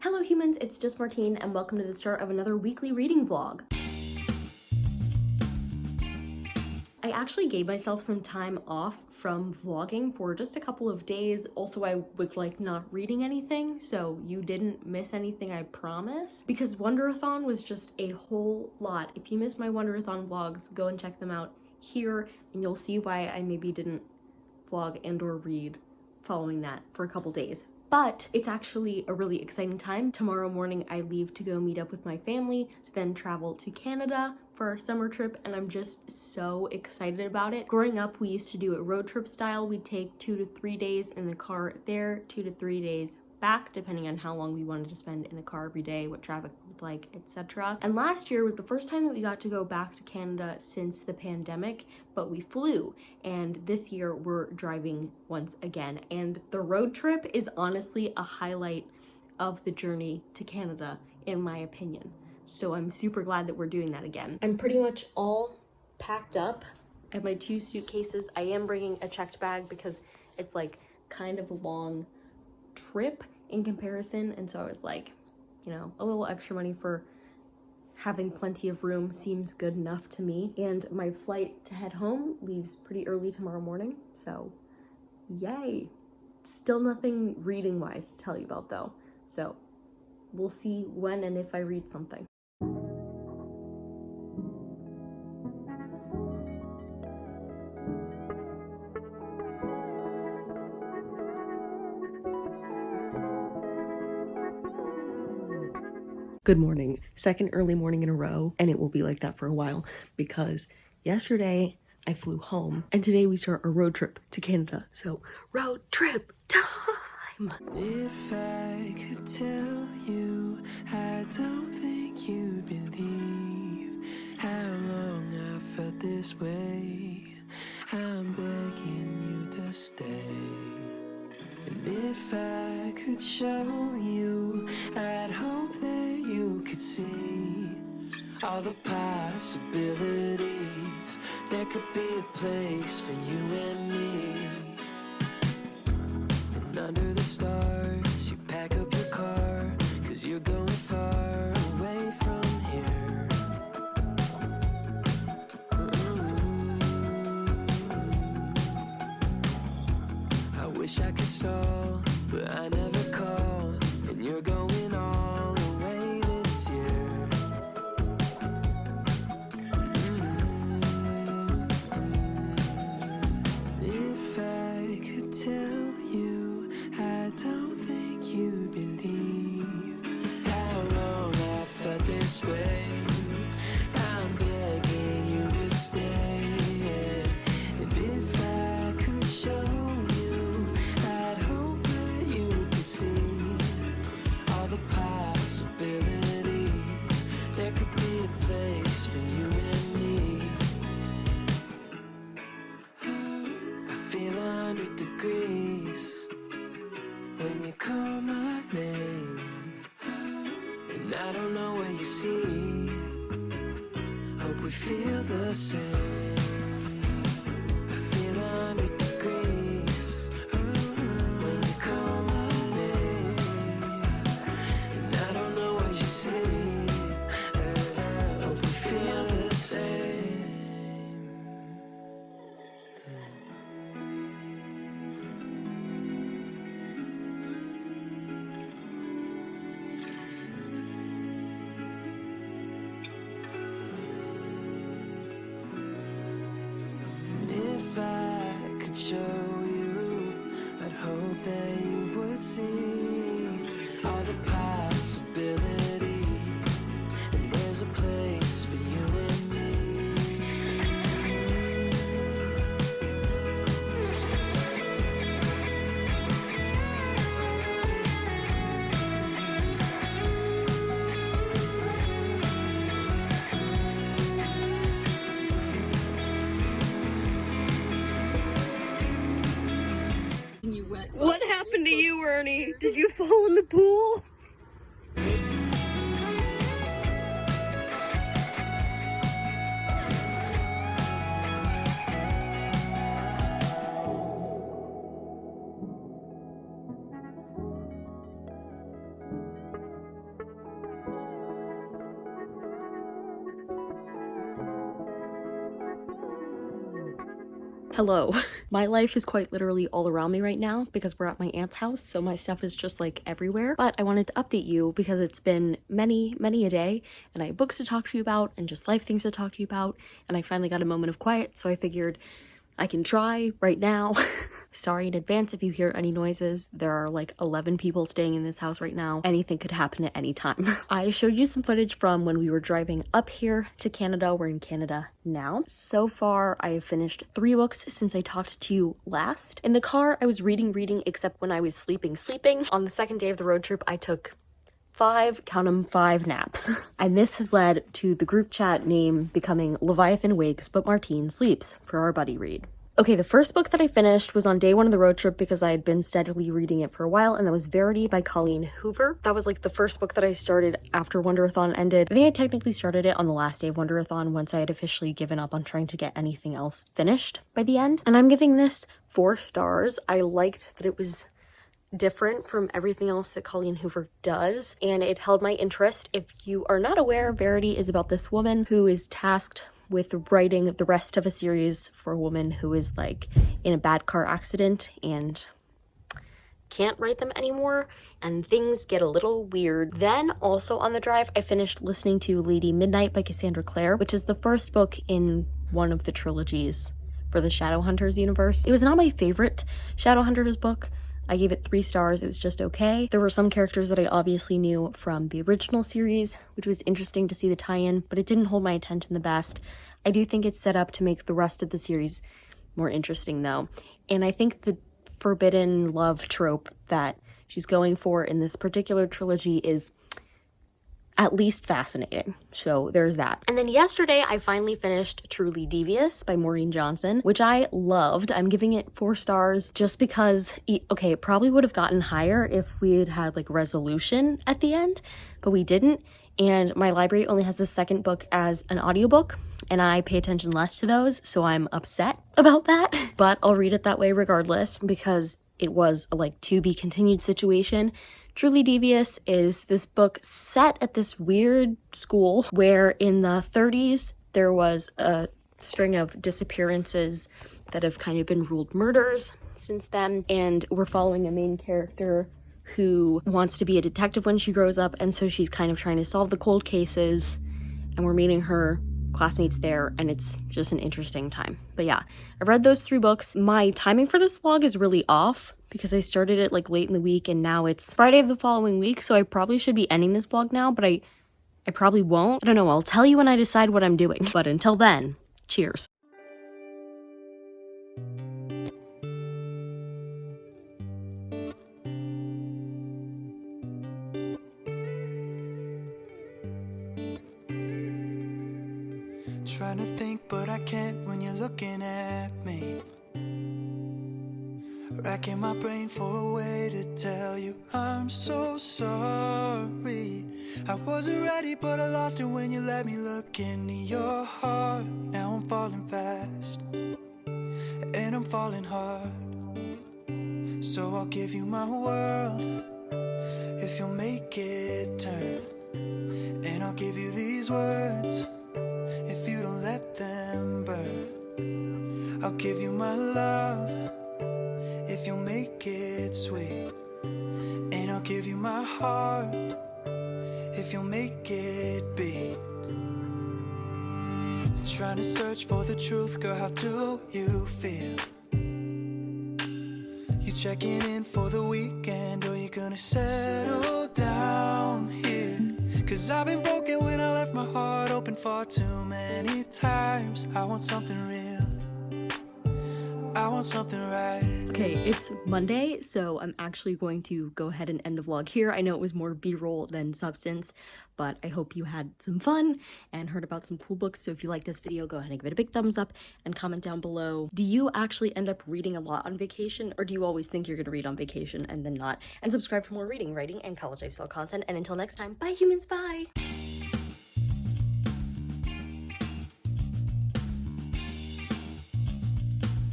Hello humans, it's just Martine and welcome to the start of another weekly reading vlog. I actually gave myself some time off from vlogging for just a couple of days. Also, I was like not reading anything, so you didn't miss anything, I promise. Because Wonderathon was just a whole lot. If you missed my Wonderathon vlogs, go and check them out here and you'll see why I maybe didn't vlog and or read following that for a couple days. But it's actually a really exciting time. Tomorrow morning I leave to go meet up with my family to then travel to Canada for our summer trip, and I'm just so excited about it. Growing up, we used to do it road trip style. We'd take 2 to 3 days in the car there, 2 to 3 days back, depending on how long we wanted to spend in the car every day, what traffic looked like, etc. And last year was the first time that we got to go back to Canada since the pandemic, but we flew. And this year we're driving once again. And the road trip is honestly a highlight of the journey to Canada, in my opinion. So I'm super glad that we're doing that again. I'm pretty much all packed up. I have my 2 suitcases. I am bringing a checked bag because it's like kind of a long trip in comparison, and so I was like, you know, a little extra money for having plenty of room seems good enough to me. And my flight to head home leaves pretty early tomorrow morning, so yay. Still nothing reading wise to tell you about though, so we'll see when and if I read something. Good morning. Second early morning in a row, and it will be like that for a while because yesterday I flew home and today we start a road trip to Canada. So road trip time. If I could tell you, I don't think you'd believe how long I felt this way. I'm begging you to stay. And if I could show you, I'd hope that you could see all the possibilities. There could be a place for you and me. And under the stars, you pack up your car, 'cause you're going far away from here. I wish I could stall, but I never call. And you're going all the way this year. If I could tell you, I don't think you'd believe how long I felt this way. I'm begging you to stay. And if I could show you, I'd hope that you could see all the possibilities. There could be a place for you and me. I feel 100 degrees when you call my name, and I don't know what you see. Hope we feel the same. I feel 100 degrees when you call my name, and I don't know what you see. Hope we feel the same. And if I could show you, I'd hope that you would see all the possibilities. And there's a place for you and me. What happened to you, Ernie? Did you fall in the pool? Hello. My life is quite literally all around me right now because we're at my aunt's house, so my stuff is just like everywhere. But I wanted to update you because it's been many a day, and I have books to talk to you about and just life things to talk to you about, and I finally got a moment of quiet, so I figured I can try right now. Sorry in advance if you hear any noises. There are like 11 people staying in this house right now. Anything could happen at any time. I showed you some footage from when we were driving up here to Canada. We're in Canada now. So far, I have finished 3 books since I talked to you last. In the car, I was reading, except when I was sleeping. On the second day of the road trip, I took 5 naps. And this has led to the group chat name becoming Leviathan Wakes, but Martine Sleeps for our buddy read. Okay, the first book that I finished was on day 1 of the road trip because I had been steadily reading it for a while, and that was Verity by Colleen Hoover. That was like the first book that I started after Wonderathon ended. I think I technically started it on the last day of Wonderathon once I had officially given up on trying to get anything else finished by the end. And I'm giving this 4 stars. I liked that it was different from everything else that Colleen Hoover does, and it held my interest. If you are not aware, Verity is about this woman who is tasked with writing the rest of a series for a woman who is like in a bad car accident and can't write them anymore, and things get a little weird. Then also on the drive, I finished listening to Lady Midnight by Cassandra Clare, which is the first book in one of the trilogies for the Shadowhunters universe. It was not my favorite Shadowhunters book. I gave it 3 stars. It was just okay. There were some characters that I obviously knew from the original series, which was interesting to see the tie-in, but it didn't hold my attention the best. I do think it's set up to make the rest of the series more interesting though. And I think the forbidden love trope that she's going for in this particular trilogy is at least fascinating. So there's that. And then yesterday I finally finished Truly Devious by Maureen Johnson, which I loved. I'm giving it 4 stars just because, okay, it probably would have gotten higher if we had had like resolution at the end, but we didn't. And my library only has the second book as an audiobook, and I pay attention less to those, so I'm upset about that. But I'll read it that way regardless because it was a like to be continued situation. Truly Devious is this book set at this weird school where in the 30s there was a string of disappearances that have kind of been ruled murders since then, and we're following a main character who wants to be a detective when she grows up, and so she's kind of trying to solve the cold cases, and we're meeting her classmates there, and it's just an interesting time. But yeah, I read those 3 books. My timing for this vlog is really off because I started it like late in the week, and now it's Friday of the following week, so I probably should be ending this vlog now, but I probably won't. I don't know, I'll tell you when I decide what I'm doing. But until then, cheers. Trying to think, but I can't when you're looking at me. Racking my brain for a way to tell you I'm so sorry. I wasn't ready, but I lost it when you let me look into your heart. Now I'm falling fast, and I'm falling hard. So I'll give you my world if you'll make it turn. And I'll give you these words if you don't let them burn. I'll give you my love if you'll make it sweet. And I'll give you my heart if you'll make it beat. Trying to search for the truth, girl, how do you feel? You checking in for the weekend, or you gonna settle down here? Cause I've been broken when I left my heart open far too many times. I want something real, I want something right. Okay, it's Monday, so I'm actually going to go ahead and end the vlog here. I know it was more b-roll than substance, but I hope you had some fun and heard about some cool books. So if you like this video, go ahead and give it a big thumbs up and comment down below. Do you actually end up reading a lot on vacation, or do you always think you're gonna read on vacation and then not? And subscribe for more reading, writing, and college lifestyle content. And until next time, bye humans, bye!